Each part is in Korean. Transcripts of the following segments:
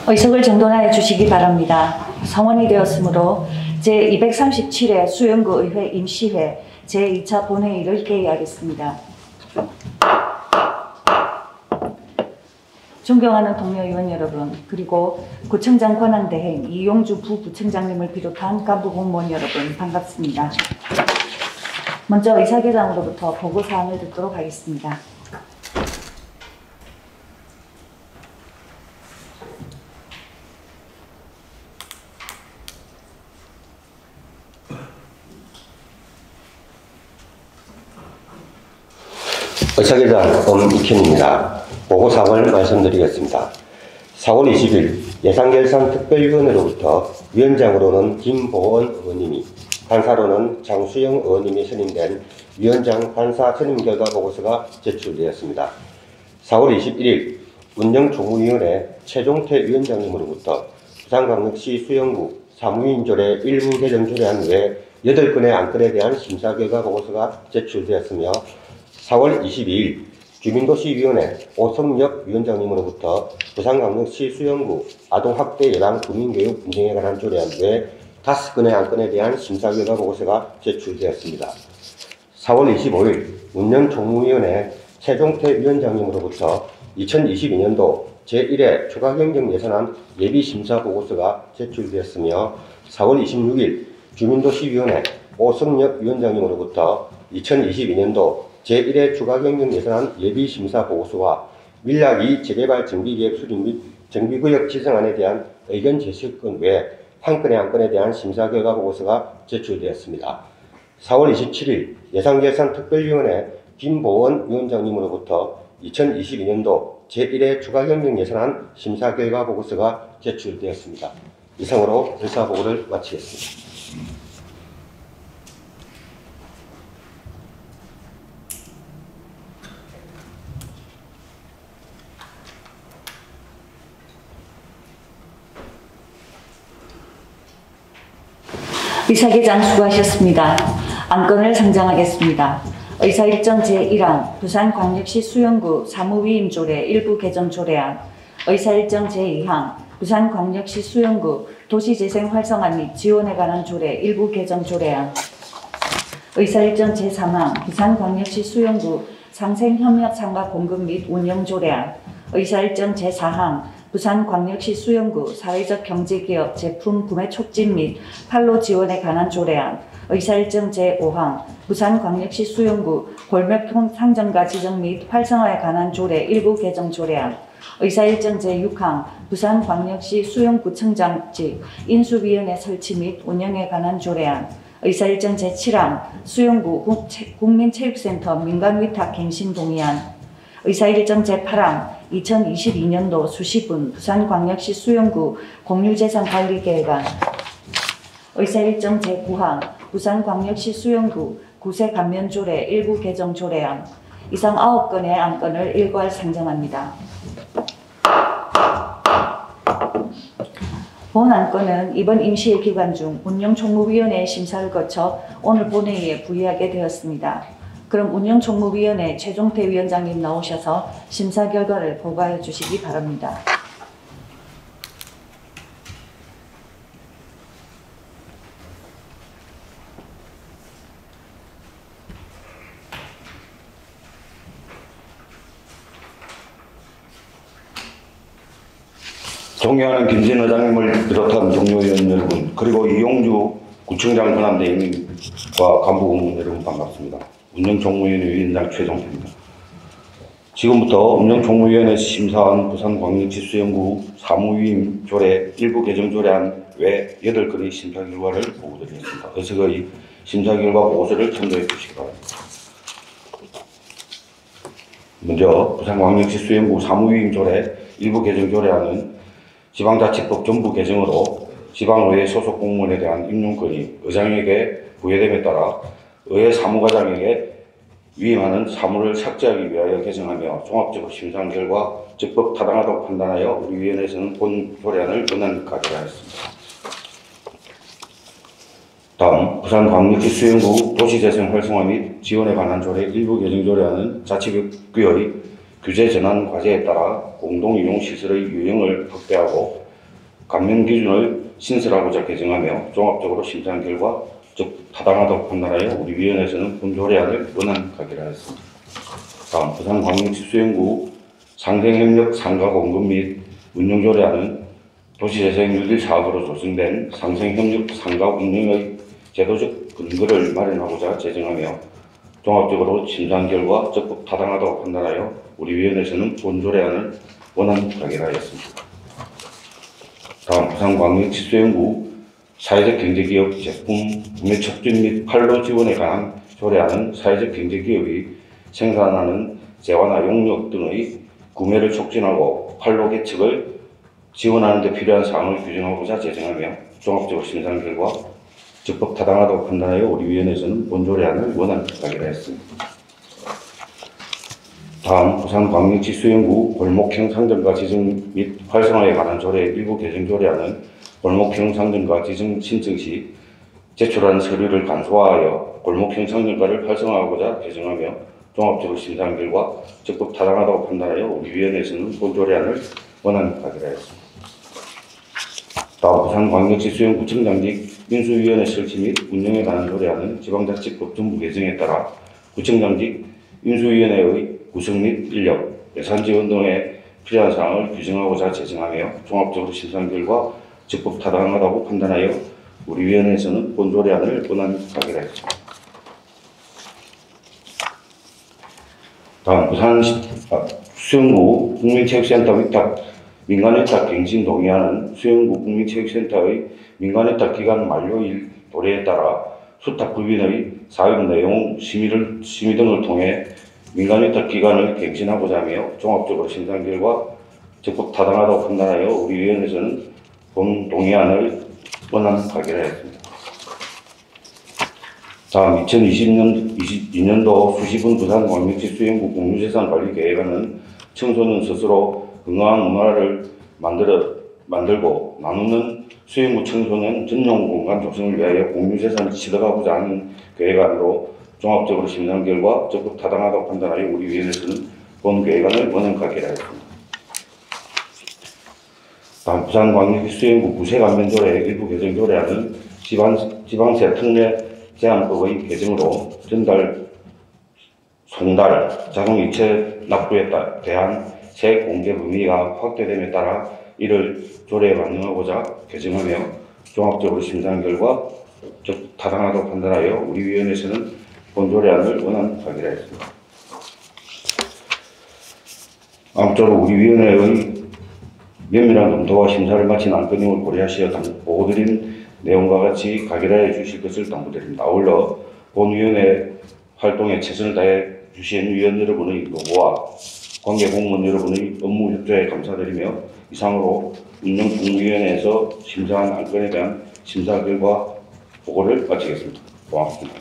의석을 정돈하여 주시기 바랍니다. 성원이 되었으므로 제237회 수영구 의회 임시회 제2차 본회의를 개의하겠습니다. 존경하는 동료 의원 여러분, 그리고 구청장 권한대행 이용주 부부청장님을 비롯한 간부 공무원 여러분, 반갑습니다. 먼저 의사결장으로부터 보고사항을 듣도록 하겠습니다. 의사결장 엄익현입니다. 보고사항을 말씀드리겠습니다. 4월 20일 예산결산특별위원회로부터 위원장으로는 김보원 의원님이, 판사로는 장수영 의원님이 선임된 위원장 판사 선임 결과 보고서가 제출되었습니다. 4월 21일 운영총무위원회 최종태 위원장님으로부터 부산광역시 수영구 사무위임조례 일부 개정 조례안 외 8건의 안건에 대한 심사 결과 보고서가 제출되었으며, 4월 22일 주민도시위원회 오성엽 위원장님으로부터 부산광역시 수영구 아동학대 예방 국민교육 운영에 관한 조례안 외 5건의 안건에 대한 심사 결과 보고서가 제출되었습니다. 4월 25일 운영총무위원회 최종태 위원장님으로부터 2022년도 제1회 추가경정 예산안 예비심사 보고서가 제출되었으며, 4월 26일 주민도시위원회 오성엽 위원장님으로부터 2022년도 제1회 추가경정 예산안 예비심사 보고서와 밀락 2 재개발 정비계획 수립 및 정비구역 지정안에 대한 의견 제시권 외 한 건의 안건에 대한 심사 결과 보고서가 제출되었습니다. 4월 27일 예산결산특별위원회 김보원 위원장님으로부터 2022년도 제1회 추가경정 예산안 심사 결과 보고서가 제출되었습니다. 이상으로 의사보고를 마치겠습니다. 의사결장 수고하셨습니다. 안건을 상정하겠습니다. 의사일정 제1항 부산광역시 수영구 사무위임조례 일부 개정 조례안, 의사일정 제2항 부산광역시 수영구 도시재생 활성화 및 지원에 관한 조례 일부 개정 조례안, 의사일정 제3항 부산광역시 수영구 상생협력 상가 공급 및 운영 조례안, 의사일정 제4항 부산광역시 수영구 사회적 경제기업 제품 구매 촉진 및 판로 지원에 관한 조례안, 의사일정 제5항 부산광역시 수영구 골목통 상점가 지정 및 활성화에 관한 조례 일부 개정 조례안, 의사일정 제6항 부산광역시 수영구청장직 인수위원회 설치 및 운영에 관한 조례안, 의사일정 제7항 수영구 국민체육센터 민간위탁 갱신 동의안, 의사일정 제8항 2022년도 수시분 부산광역시 수영구 공유재산관리계획안, 의사일정 제9항 부산광역시 수영구 구세감면조례 일부 개정 조례안, 이상 9건의 안건을 일괄 상정합니다. 본 안건은 이번 임시회 기간 중 운영총무위원회의 심사를 거쳐 오늘 본회의에 부의하게 되었습니다. 그럼 운영총무위원회 최종태 위원장님 나오셔서 심사 결과를 보고해 주시기 바랍니다. 존경하는 김진 의장님을 비롯한 동료 의원 여러분, 그리고 이용주 구청장 권한대행과 간부 공무원 여러분, 반갑습니다. 운영총무위원회 위원장 최종태입니다. 지금부터 운영총무위원회 심사한 부산광역시 수영구 사무위임 조례 일부 개정 조례안 외 8건의 심사 결과를 보고드리겠습니다. 의석의 심사 결과 보고서를 첨부해 주시기 바랍니다. 먼저 부산광역시 수영구 사무위임 조례 일부 개정 조례안은 지방자치법 전부 개정으로 지방의회 소속 공무원에 대한 임용권이 의장에게 부여됨에 따라 의회 사무과장에게 위임하는 사무를 삭제하기 위하여 개정하며 종합적으로 심사한 결과 적법 타당하다고 판단하여 우리 위원회에서는 본 조례안을 원안까지 하였습니다. 다음 부산광역시 수영구 도시재생 활성화 및 지원에 관한 조례 일부 개정 조례안은 자치구의 규제 전환 과제에 따라 공동이용시설의 유형을 확대하고 감면 기준을 신설하고자 개정하며 종합적으로 심사한 결과 즉 타당하다고 판단하여 우리 위원회에서는 본 조례안을 원안하기로 하였습니다. 다음 부산광역시 수영구 상생협력 상가 공급 및 운영 조례안은 도시재생유일 사업으로 조성된 상생협력 상가 운영의 제도적 근거를 마련하고자 제정하며 종합적으로 심사한 결과 적극 타당하다고 판단하여 우리 위원회에서는 본 조례안을 원안하기로 하였습니다. 다음 부산광역시 수영구 사회적 경제기업 제품 구매 촉진 및 판로 지원에 관한 조례안은 사회적 경제기업이 생산하는 재화나 용역 등의 구매를 촉진하고 판로 개척을 지원하는 데 필요한 사항을 규정하고자 제정하며 종합적으로 심사한 결과 적법 타당하다고 판단하여 우리 위원회에서는 본 조례안을 원안하기로 했습니다. 다음 부산광역시 수영구 골목형 상점가 지정 및 활성화에 관한 조례 일부 개정 조례안은 골목형 상점가 지정 신청 시 제출한 서류를 간소화하여 골목형 상점가를 활성화하고자 개정하며 종합적으로 심사한 결과 적법 타당하다고 판단하여 우리 위원회에서는 본 조례안을 원안하기로 했습니다. 다음 부산광역시 수영구청장직 인수위원회 설치 및 운영에 관한 조례안은 지방자치법 정부 개정에 따라 구청장직 인수위원회의 구성 및 인력, 예산 지원 등에 필요한 사항을 규정하고자 제정하며 종합적으로 심사한 결과 적법 타당하다고 판단하여 우리 위원회에서는 본 조례안을 원안하기로 했습니다. 다음 부산 수영구 국민체육센터 위탁 민간위탁 갱신 동의안은 수영구 국민체육센터의 민간위탁 기간 만료일 도래에 따라 수탁법인의 사업 내용 심의 등을 통해 민간위탁 기간을 갱신하고자 하며 종합적으로 심사한 결과 적법 타당하다고 판단하여 우리 위원회에서는 본 동의안을 원안하기로 했습니다. 다음 2022년도 수시분 부산광역시 수영구 공유재산관리계획안은 청소년 스스로 건강한 문화를 만들고 나누는 수영구 청소년 전용 공간 조성을 위하여 공유재산을 취득하고자 하는 계획안으로 종합적으로 심사한 결과 적극 타당하다고 판단하여 우리 위원회에서는 본 계획안을 원안하기로 했습니다. 다음 부산광역시 수영구 구세감면조례 일부 개정 조례안은 지방세 특례 제한법의 개정으로 전달, 송달, 자동이체 납부에 대한 세 공개 범위가 확대됨에 따라 이를 조례에 반영하고자 개정하며 종합적으로 심사한 결과 즉 타당하다고 판단하여 우리 위원회에서는 본 조례안을 원안하기로 했습니다. 아무쪼록 우리 위원회의 면밀한 검토와 심사를 마친 안건임을 고려하시어 보고드린 내용과 같이 가결하여 주실 것을 당부드립니다. 아울러 본위원회 활동에 최선을 다해 주신 위원 여러분의 노고와 관계 공무원 여러분의 업무 협조에 감사드리며 이상으로 운영국무위원회에서 심사한 안건에 대한 심사 결과 보고를 마치겠습니다. 고맙습니다.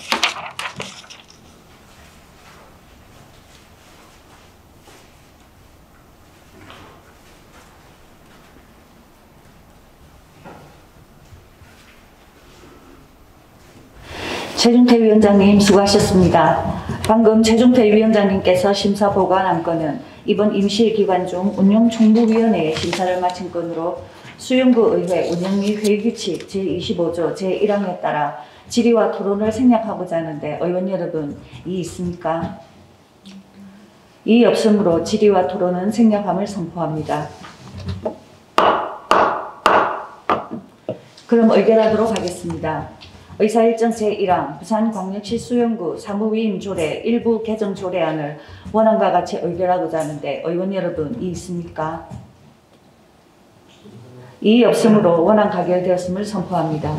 최종태 위원장님 수고하셨습니다. 방금 최종태 위원장님께서 심사 보고한 안건은 이번 임시기간 중 운영총무위원회의 심사를 마친 건으로 수영구 의회 운영 및 회의규칙 제25조 제1항에 따라 질의와 토론을 생략하고자 하는데 의원 여러분 이의 있습니까? 이의 없으므로 질의와 토론은 생략함을 선포합니다. 그럼 의결하도록 하겠습니다. 의사일정 제1항 부산광역시 수영구 사무위임 조례 일부 개정 조례안을 원안과 같이 의결하고자 하는데 의원 여러분 이의 있습니까? 이의 없으므로 원안 가결되었음을 선포합니다.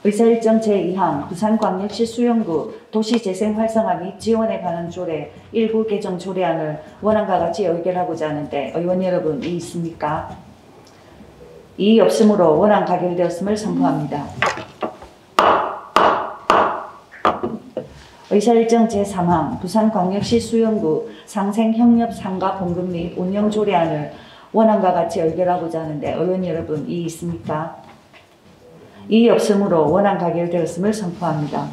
의사일정 제2항 부산광역시 수영구 도시재생 활성화 및 지원에 관한 조례 일부 개정 조례안을 원안과 같이 의결하고자 하는데 의원 여러분 이의 있습니까? 이의 없으므로 원안 가결되었음을 선포합니다. 의사일정 제3항 부산광역시 수영구 상생협력 상가 공급 및 운영 조례안을 원안과 같이 의결하고자 하는데 의원 여러분 이의 있습니까? 이의 없으므로 원안 가결되었음을 선포합니다.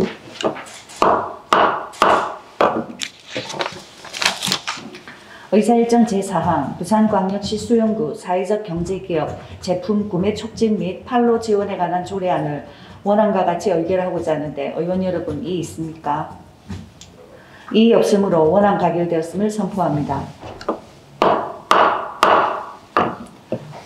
의사일정 제4항 부산광역시 수영구 사회적 경제기업 제품 구매 촉진 및 판로 지원에 관한 조례안을 원안과 같이 의결하고자 하는데 의원 여러분 이의 있습니까? 이의 없으므로 원안 가결되었음을 선포합니다.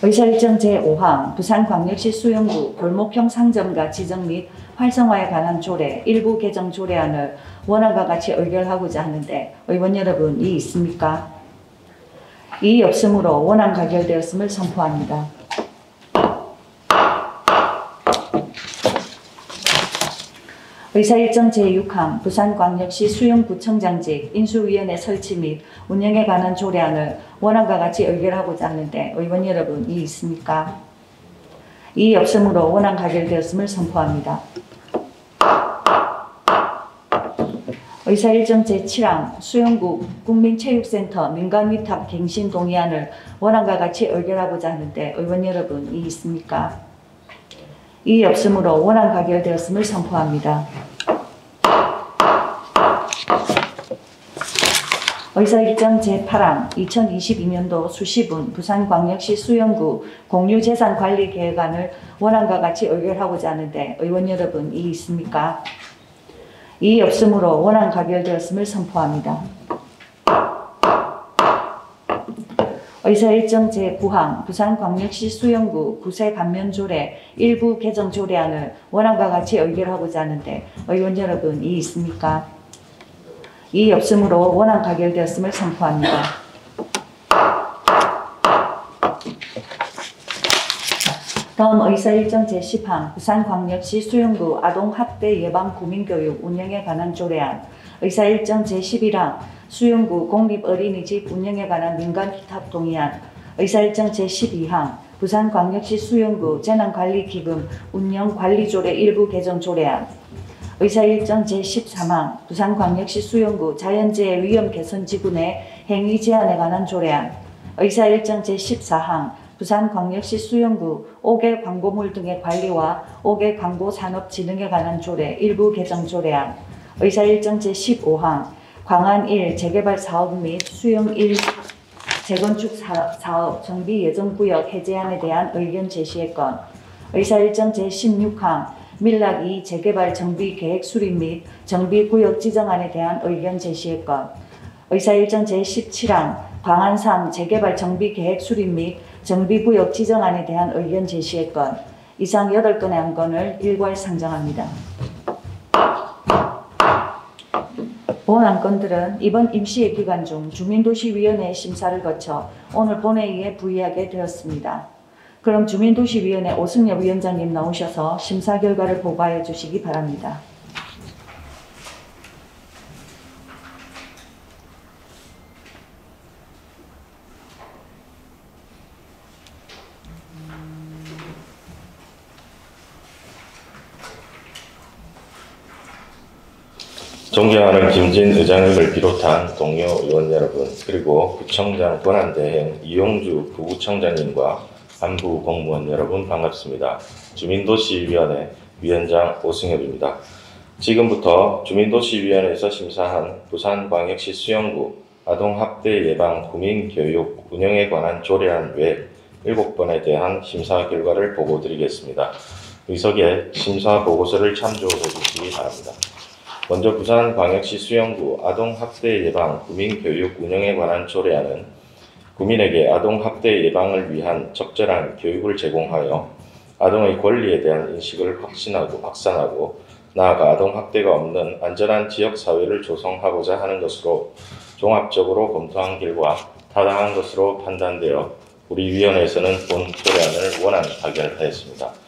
의사일정 제5항 부산광역시 수영구 골목형 상점가 지정 및 활성화에 관한 조례 일부 개정 조례안을 원안과 같이 의결하고자 하는데 의원 여러분 이의 있습니까? 이의 없으므로 원안 가결되었음을 선포합니다. 의사일정 제6항 부산광역시 수영구청장직 인수위원회 설치 및 운영에 관한 조례안을 원안과 같이 의결하고자 하는데 의원 여러분 이의 있습니까? 이의 없으므로 원안 가결되었음을 선포합니다. 의사일정 제7항 수영구 국민체육센터 민간위탁 갱신 동의안을 원안과 같이 의결하고자 하는데 의원 여러분 이의 있습니까? 이의 없으므로 원안 가결되었음을 선포합니다. 의사일정 제8항 2022년도 수시분 부산광역시 수영구 공유재산관리계획안을 원안과 같이 의결하고자 하는데 의원 여러분 이의 있습니까? 이의 없으므로 원안 가결되었음을 선포합니다. 의사일정 제9항 부산광역시 수영구 구세 감면조례 일부 개정 조례안을 원안과 같이 의결하고자 하는데 의원 여러분 이의 있습니까? 이의 없으므로 원안 가결되었음을 선포합니다. 다음 의사일정 제10항 부산광역시 수영구 아동학대 예방 구민교육 운영에 관한 조례안 의사일정 제11항 수영구 공립어린이집 운영에 관한 민간위탁 동의안 의사일정 제12항 부산광역시 수영구 재난관리기금 운영관리조례 일부 개정 조례안 의사일정 제13항 부산광역시 수영구 자연재해 위험 개선 지구내 행위 제한에 관한 조례안 의사일정 제14항 부산광역시 수영구 5개 광고물 등의 관리와 5개 광고 산업 진흥에 관한 조례 일부 개정 조례안 의사일정 제15항 광안 1 재개발 사업 및 수영 1 재건축 사업 정비 예정구역 해제안에 대한 의견 제시의 건 의사일정 제16항 밀락 2 재개발 정비 계획 수립 및 정비구역 지정안에 대한 의견 제시의 건 의사일정 제17항 광안 3 재개발 정비 계획 수립 및 정비구역 지정안에 대한 의견 제시의 건 이상 8건의 안건을 일괄 상정합니다. 본 안건들은 이번 임시회 기간 중 주민도시위원회의 심사를 거쳐 오늘 본회의에 부의하게 되었습니다. 그럼 주민도시위원회 오승엽 위원장님 나오셔서 심사 결과를 보고하여 주시기 바랍니다. 존경하는 김진 의장님을 비롯한 동료 의원 여러분, 그리고 구청장 권한대행 이용주 부구청장님과 간부 공무원 여러분 반갑습니다. 주민도시위원회 위원장 오승엽입니다. 지금부터 주민도시위원회에서 심사한 부산광역시 수영구 아동학대 예방 구민교육 운영에 관한 조례안 외 7건에 대한 심사 결과를 보고드리겠습니다. 의석에 심사 보고서를 참조해 주시기 바랍니다. 먼저 부산광역시 수영구 아동학대 예방 구민교육 운영에 관한 조례안은 구민에게 아동학대 예방을 위한 적절한 교육을 제공하여 아동의 권리에 대한 인식을 확산하고 나아가 아동학대가 없는 안전한 지역사회를 조성하고자 하는 것으로 종합적으로 검토한 결과 타당한 것으로 판단되어 우리 위원회에서는 본 조례안을 원안 가결하였습니다.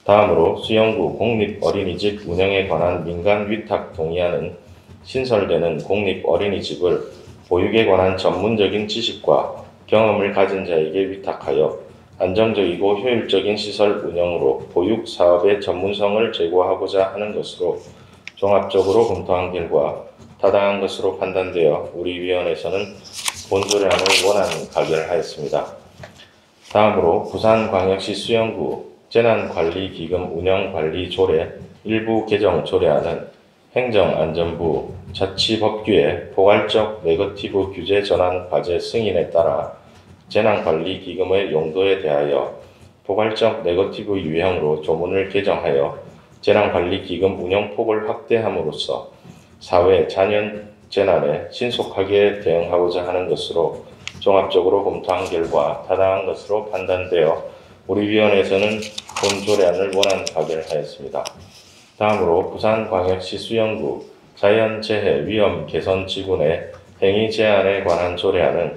다음으로 수영구 공립어린이집 운영에 관한 민간위탁 동의안은 신설되는 공립어린이집을 보육에 관한 전문적인 지식과 경험을 가진 자에게 위탁하여 안정적이고 효율적인 시설 운영으로 보육 사업의 전문성을 제고하고자 하는 것으로 종합적으로 검토한 결과 타당한 것으로 판단되어 우리 위원회에서는 본 조례안을 원안 가결하였습니다. 다음으로 부산광역시 수영구 재난관리기금 운영관리조례 일부 개정 조례안은 행정안전부 자치법규의 포괄적 네거티브 규제 전환 과제 승인에 따라 재난관리기금의 용도에 대하여 포괄적 네거티브 유형으로 조문을 개정하여 재난관리기금 운영폭을 확대함으로써 사회 잔연 재난에 신속하게 대응하고자 하는 것으로 종합적으로 검토한 결과 타당한 것으로 판단되어 우리 위원회에서는 본 조례안을 원안 가결하였습니다. 다음으로 부산광역시 수영구 자연재해 위험 개선 지구내 행위 제한에 관한 조례안은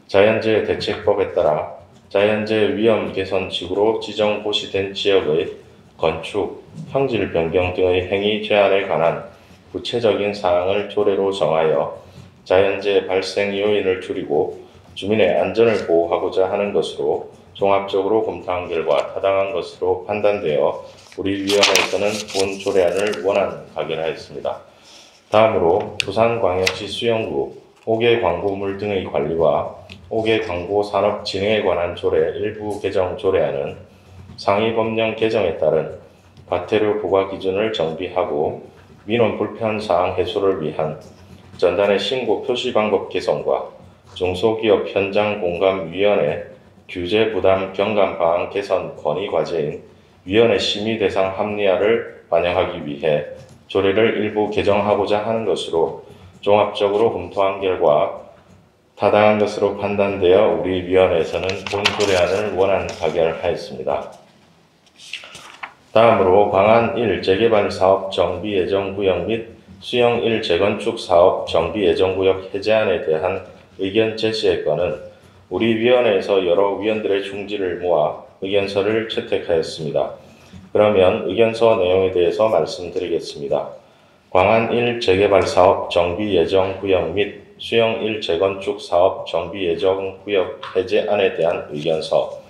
자연재해 대책법에 따라 자연재해 위험 개선 지구로 지정 고시된 지역의 건축, 형질 변경 등의 행위 제한에 관한 구체적인 사항을 조례로 정하여 자연재해 발생 요인을 줄이고 주민의 안전을 보호하고자 하는 것으로 종합적으로 검토한 결과 타당한 것으로 판단되어 우리 위원회에서는 본 조례안을 원안 가결하였습니다. 다음으로 부산광역시 수영구 5개 광고물 등의 관리와 5개 광고 산업 진행에 관한 조례 일부 개정 조례안은 상위 법령 개정에 따른 과태료 부과 기준을 정비하고 민원 불편 사항 해소를 위한 전단의 신고 표시 방법 개선과 중소기업 현장 공감위원회 규제 부담 경감 방안 개선 건의 과제인 위원회 심의 대상 합리화를 반영하기 위해 조례를 일부 개정하고자 하는 것으로 종합적으로 검토한 결과 타당한 것으로 판단되어 우리 위원회에서는 본 조례안을 원안 가결하였습니다. 다음으로 광안 1 재개발 사업 정비 예정구역 및 수영 1 재건축 사업 정비 예정구역 해제안에 대한 의견 제시의 건은 우리 위원회에서 여러 위원들의 중지를 모아 의견서를 채택하였습니다. 그러면 의견서 내용에 대해서 말씀드리겠습니다. 광안 1 재개발 사업 정비 예정구역 및 수영 1 재건축 사업 정비 예정구역 해제안에 대한 의견서.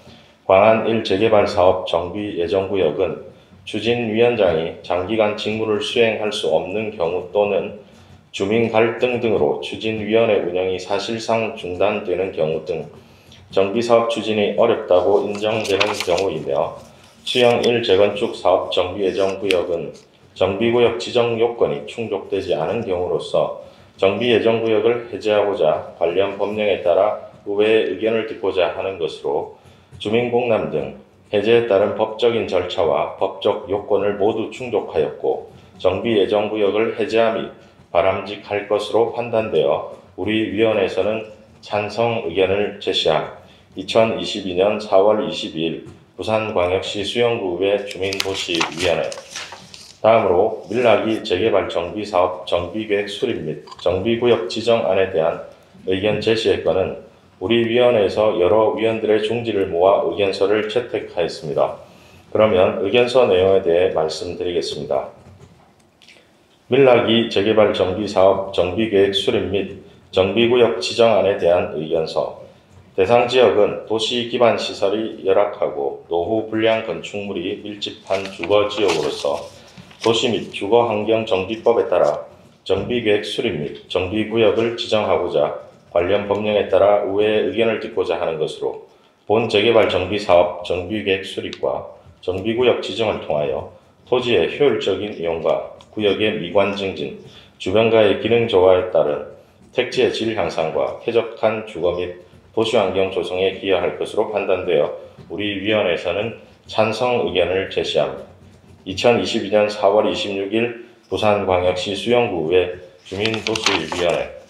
광안 1 재개발 사업 정비 예정구역은 추진위원장이 장기간 직무를 수행할 수 없는 경우 또는 주민 갈등 등으로 추진위원회 운영이 사실상 중단되는 경우 등 정비사업 추진이 어렵다고 인정되는 경우이며 수영 1 재건축 사업 정비 예정구역은 정비구역 지정 요건이 충족되지 않은 경우로서 정비 예정구역을 해제하고자 관련 법령에 따라 의회의 의견을 듣고자 하는 것으로 주민공람 등 해제에 따른 법적인 절차와 법적 요건을 모두 충족하였고 정비 예정구역을 해제함이 바람직할 것으로 판단되어 우리 위원회에서는 찬성 의견을 제시한 2022년 4월 22일 부산광역시 수영구의회 주민도시위원회. 다음으로 밀락이 재개발 정비사업 정비계획 수립 및 정비구역 지정안에 대한 의견 제시의 건은 우리 위원회에서 여러 위원들의 중지를 모아 의견서를 채택하였습니다. 그러면 의견서 내용에 대해 말씀드리겠습니다. 밀락이 재개발 정비사업 정비계획 수립 및 정비구역 지정안에 대한 의견서. 대상 지역은 도시 기반 시설이 열악하고 노후 불량 건축물이 밀집한 주거 지역으로서 도시 및 주거 환경 정비법에 따라 정비계획 수립 및 정비구역을 지정하고자 관련 법령에 따라 의회의 의견을 듣고자 하는 것으로 본 재개발 정비사업 정비계획 수립과 정비구역 지정을 통하여 토지의 효율적인 이용과 구역의 미관 증진, 주변과의 기능 조화에 따른 택지의 질 향상과 쾌적한 주거 및 도시환경 조성에 기여할 것으로 판단되어 우리 위원회에서는 찬성 의견을 제시합니다. 2022년 4월 26일 부산광역시 수영구의회 주민도시위원회.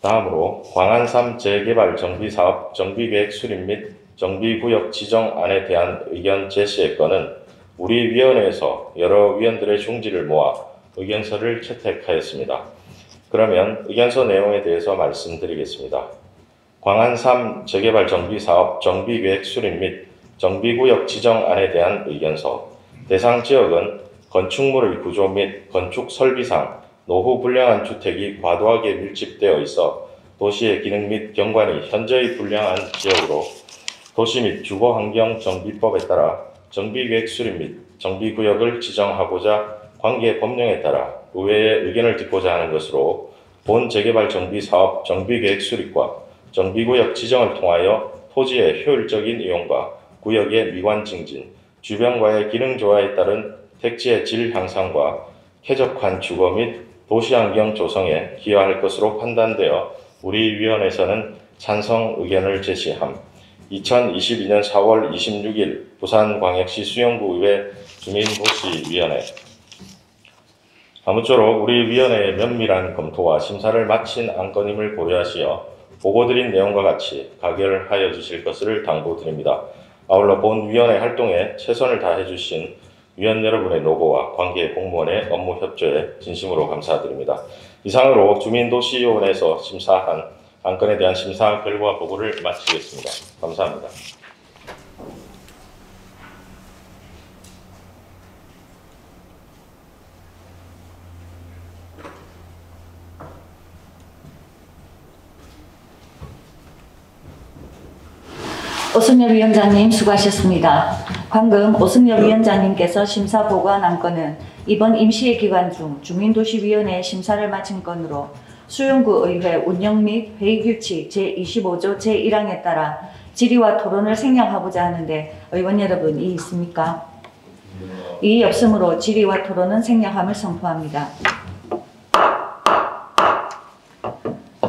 다음으로 광안 3 재개발 정비사업 정비계획 수립 및 정비구역 지정안에 대한 의견 제시의 건은 우리 위원회에서 여러 위원들의 중지를 모아 의견서를 채택하였습니다. 그러면 의견서 내용에 대해서 말씀드리겠습니다. 광안 3 재개발 정비사업 정비계획 수립 및 정비구역 지정안에 대한 의견서. 대상 지역은 건축물의 구조 및 건축 설비상 노후 불량한 주택이 과도하게 밀집되어 있어 도시의 기능 및 경관이 현저히 불량한 지역으로 도시 및 주거 환경 정비법에 따라 정비계획 수립 및 정비구역을 지정하고자 관계 법령에 따라 의회의 의견을 듣고자 하는 것으로 본 재개발 정비사업 정비계획 수립과 정비구역 지정을 통하여 토지의 효율적인 이용과 구역의 미관 증진, 주변과의 기능 조화에 따른 택지의 질 향상과 쾌적한 주거 및 도시환경 조성에 기여할 것으로 판단되어 우리 위원회에서는 찬성 의견을 제시함. 2022년 4월 26일 부산광역시 수영구의회 주민도시위원회. 아무쪼록 우리 위원회의 면밀한 검토와 심사를 마친 안건임을 고려하시어 보고드린 내용과 같이 가결하여 주실 것을 당부드립니다. 아울러 본 위원회 활동에 최선을 다해 주신 위원 여러분의 노고와 관계 공무원의 업무 협조에 진심으로 감사드립니다. 이상으로 주민도시위원회에서 심사한 안건에 대한 심사 결과 보고를 마치겠습니다. 감사합니다. 오승열 위원장님 수고하셨습니다. 방금 오승열 위원장님께서 심사 보고한 안건은 이번 임시회 기간 중 주민도시위원회 심사를 마친 건으로 수영구 의회 운영 및 회의규칙 제25조 제1항에 따라 질의와 토론을 생략하고자 하는데 의원 여러분 이의 있습니까? 이의 없으므로 질의와 토론은 생략함을 선포합니다.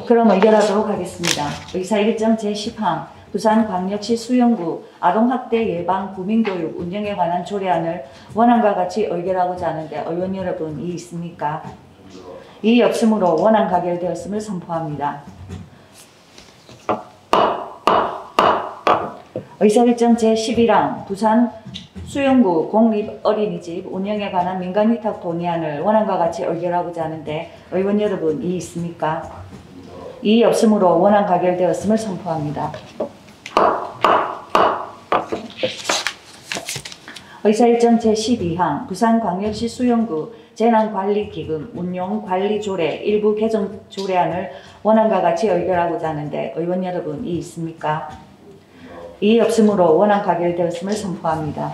그럼 의결하도록 하겠습니다. 의사 일정 제10항 부산광역시 수영구 아동학대 예방 구민교육 운영에 관한 조례안을 원안과 같이 의결하고자 하는데 의원 여러분 이의 있습니까? 이의 없으므로 원안 가결되었음을 선포합니다. 의사일정 제11항 부산 수영구 공립어린이집 운영에 관한 민간위탁 동의안을 원안과 같이 의결하고자 하는데 의원 여러분 이의 있습니까? 이의 없으므로 원안 가결되었음을 선포합니다. 의사일정 제12항 부산광역시 수영구 재난관리기금 운용관리조례 일부 개정 조례안을 원안과 같이 의결하고자 하는데 의원 여러분 이의 있습니까? 이의 없으므로 원안 가결되었음을 선포합니다.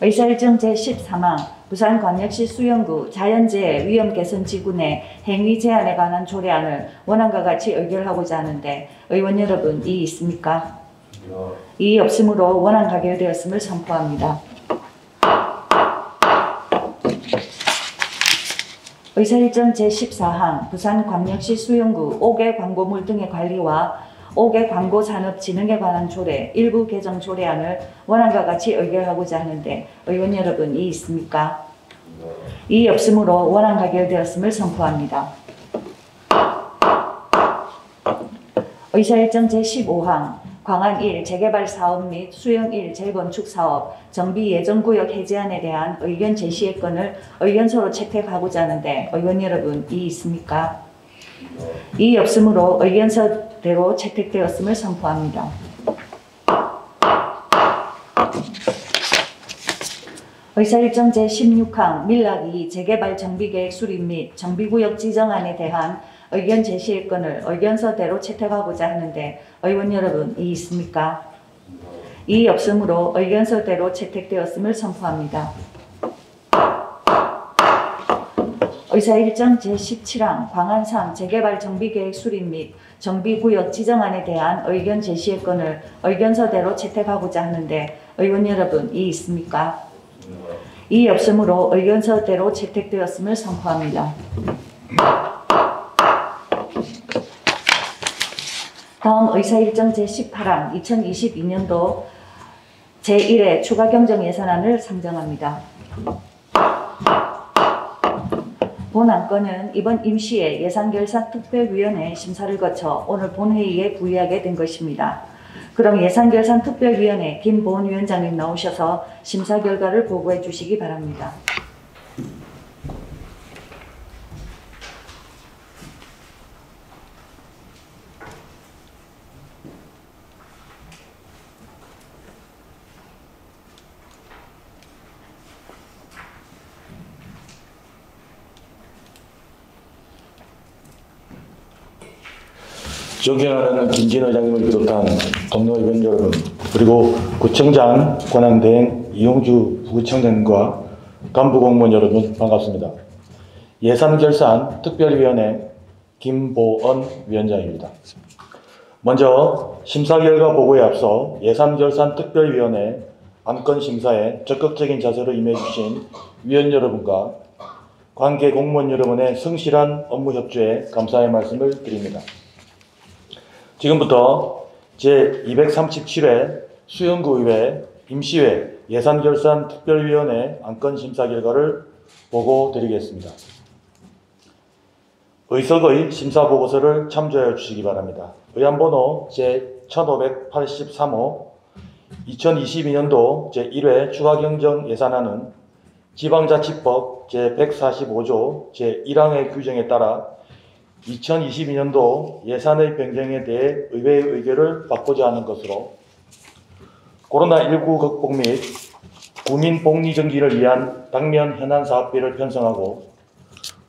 의사일정 제13항 부산광역시 수영구 자연재해 위험개선지구 내 행위 제한에 관한 조례안을 원안과 같이 의결하고자 하는데 의원 여러분 이의 있습니까? 이의 없으므로 원안 가결되었음을 선포합니다. 의사일정 제14항 부산광역시 수영구 5개 광고물 등의 관리와 5개 광고산업 진흥에 관한 조례 일부 개정 조례안을 원안과 같이 의결하고자 하는데 의원 여러분 이의 있습니까? 이의 없으므로 원안 가결되었음을 선포합니다. 의사일정 제15항 광안 1 재개발 사업 및 수영 1 재건축 사업 정비 예정구역 해제안에 대한 의견 제시의 건을 의견서로 채택하고자 하는데 의원 여러분 이의 있습니까? 이의 없으므로 의견서대로 채택되었음을 선포합니다. 의사일정 제16항 밀락 2 재개발 정비계획 수립 및 정비구역 지정안에 대한 의견 제시의 건을 의견서대로 채택하고자 하는데 의원 여러분 이의 있습니까? 이의 없으므로 의견서대로 채택되었음을 선포합니다. 의사일정 제17항 광안 3 재개발 정비계획 수립 및 정비구역 지정안에 대한 의견 제시의 건을 의견서대로 채택하고자 하는데 의원 여러분 이의 있습니까? 이의 없으므로 의견서대로 채택되었음을 선포합니다. 다음 의사일정 제18항 2022년도 제1회 추가 경정 예산안을 상정합니다. 본 안건은 이번 임시회 예산결산특별위원회 심사를 거쳐 오늘 본회의에 부의하게 된 것입니다. 그럼 예산결산특별위원회 김보은 위원장님 나오셔서 심사 결과를 보고해 주시기 바랍니다. 존경하는 김진 의장님을 비롯한 동료 의원 여러분, 그리고 구청장 권한대행 이용주 부구청장과 간부 공무원 여러분 반갑습니다. 예산결산 특별위원회 김보은 위원장입니다. 먼저 심사 결과 보고에 앞서 예산결산 특별위원회 안건 심사에 적극적인 자세로 임해 주신 위원 여러분과 관계 공무원 여러분의 성실한 업무 협조에 감사의 말씀을 드립니다. 지금부터 제237회 수영구의회 임시회 예산결산특별위원회 안건 심사 결과를 보고 드리겠습니다. 의석의 심사 보고서를 참조하여 주시기 바랍니다. 의안번호 제1583호 2022년도 제1회 추가경정 예산안은 지방자치법 제145조 제1항의 규정에 따라 2022년도 예산의 변경에 대해 의회의 의결을 받고자 하는 것으로 코로나19 극복 및 국민 복리 정기를 위한 당면 현안 사업비를 편성하고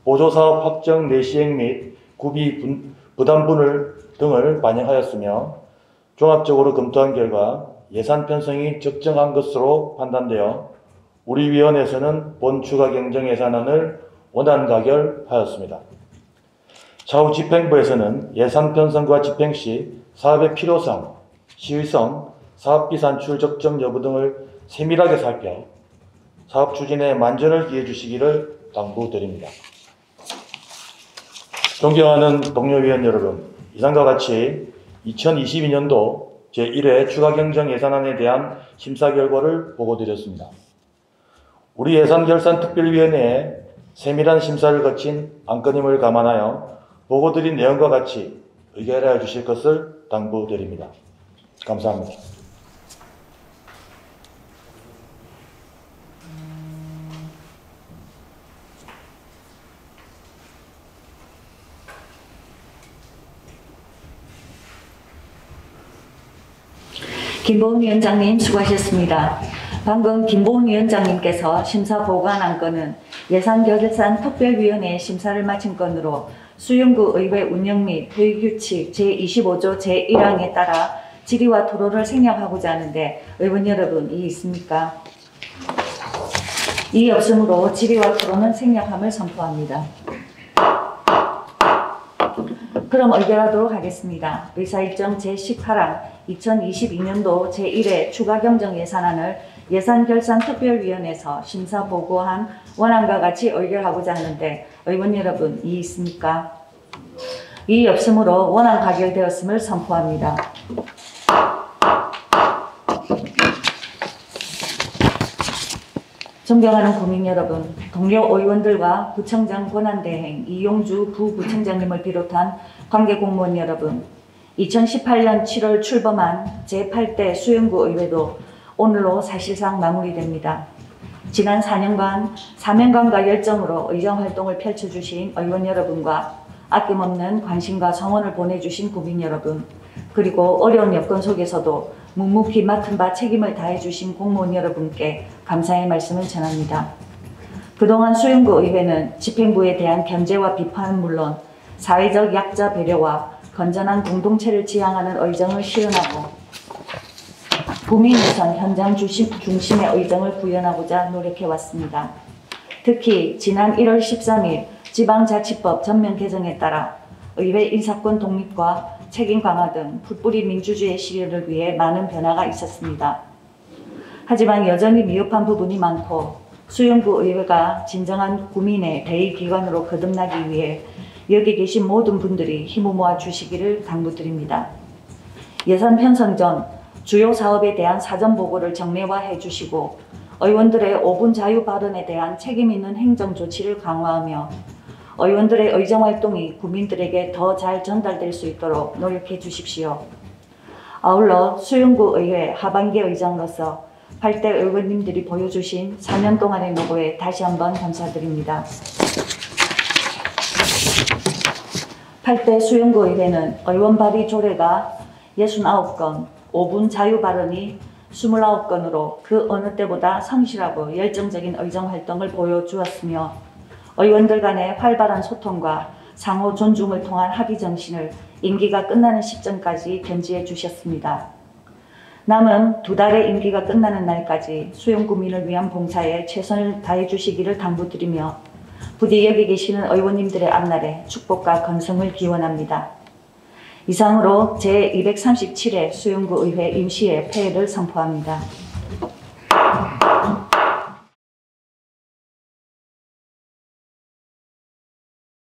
보조사업 확정 내시행 및 구비 부담분을 등을 반영하였으며 종합적으로 검토한 결과 예산 편성이 적정한 것으로 판단되어 우리 위원회에서는 본 추가 경정 예산안을 원안 가결하였습니다. 차후 집행부에서는 예산 편성과 집행 시 사업의 필요성, 시의성, 사업비 산출 적정 여부 등을 세밀하게 살펴 사업 추진에 만전을 기해 주시기를 당부드립니다. 존경하는 동료 위원 여러분, 이상과 같이 2022년도 제1회 추가경정 예산안에 대한 심사 결과를 보고드렸습니다. 우리 예산결산특별위원회에 세밀한 심사를 거친 안건임을 감안하여 보고드린 내용과 같이 의결하여 주실 것을 당부드립니다. 감사합니다. 김보은 위원장님 수고하셨습니다. 방금 김보은 위원장님께서 심사 보고한 안건은 예산결산특별위원회 심사를 마친 건으로 수영구 의회 운영 및 회의규칙 제25조 제1항에 따라 질의와 토론을 생략하고자 하는데 의원 여러분 이의 있습니까? 이의 없으므로 질의와 토론은 생략함을 선포합니다. 그럼 의결하도록 하겠습니다. 의사일정 제18항 2022년도 제1회 추가경정 예산안을 예산결산특별위원회에서 심사 보고한 원안과 같이 의결하고자 하는데 의원 여러분 이의 있습니까? 이의 없으므로 원안 가결되었음을 선포합니다. 존경하는 국민 여러분, 동료 의원들과 구청장 권한대행 이용주 부구청장님을 비롯한 관계공무원 여러분, 2018년 7월 출범한 제8대 수영구 의회도 오늘로 사실상 마무리됩니다. 지난 4년간 사명감과 열정으로 의정활동을 펼쳐주신 의원 여러분과 아낌없는 관심과 성원을 보내주신 국민 여러분, 그리고 어려운 여건 속에서도 묵묵히 맡은 바 책임을 다해주신 공무원 여러분께 감사의 말씀을 전합니다. 그동안 수영구 의회는 집행부에 대한 견제와 비판은 물론 사회적 약자 배려와 건전한 공동체를 지향하는 의정을 실현하고 국민 우선 현장 중심의 의정을 구현하고자 노력해왔습니다. 특히 지난 1월 13일 지방자치법 전면 개정에 따라 의회 인사권 독립과 책임 강화 등 풀뿌리 민주주의 실현을 위해 많은 변화가 있었습니다. 하지만 여전히 미흡한 부분이 많고 수영구 의회가 진정한 국민의 대의기관으로 거듭나기 위해 여기 계신 모든 분들이 힘을 모아 주시기를 당부드립니다. 예산 편성 전 주요 사업에 대한 사전 보고를 정례화해 주시고 의원들의 5분 자유 발언에 대한 책임 있는 행정 조치를 강화하며 의원들의 의정활동이 국민들에게 더 잘 전달될 수 있도록 노력해 주십시오. 아울러 수영구 의회 하반기 의장으로서 8대 의원님들이 보여주신 4년 동안의 노고에 다시 한번 감사드립니다. 8대 수영구 의회는 의원 발의 조례가 69건, 5분 자유 발언이 29건으로 그 어느 때보다 성실하고 열정적인 의정활동을 보여주었으며 의원들 간의 활발한 소통과 상호 존중을 통한 합의 정신을 임기가 끝나는 시점까지 견지해 주셨습니다. 남은 2달의 임기가 끝나는 날까지 수영구민을 위한 봉사에 최선을 다해 주시기를 당부드리며 부디 여기 계시는 의원님들의 앞날에 축복과 건승을 기원합니다. 이상으로 제237회 수영구 의회 임시회 폐회를 선포합니다.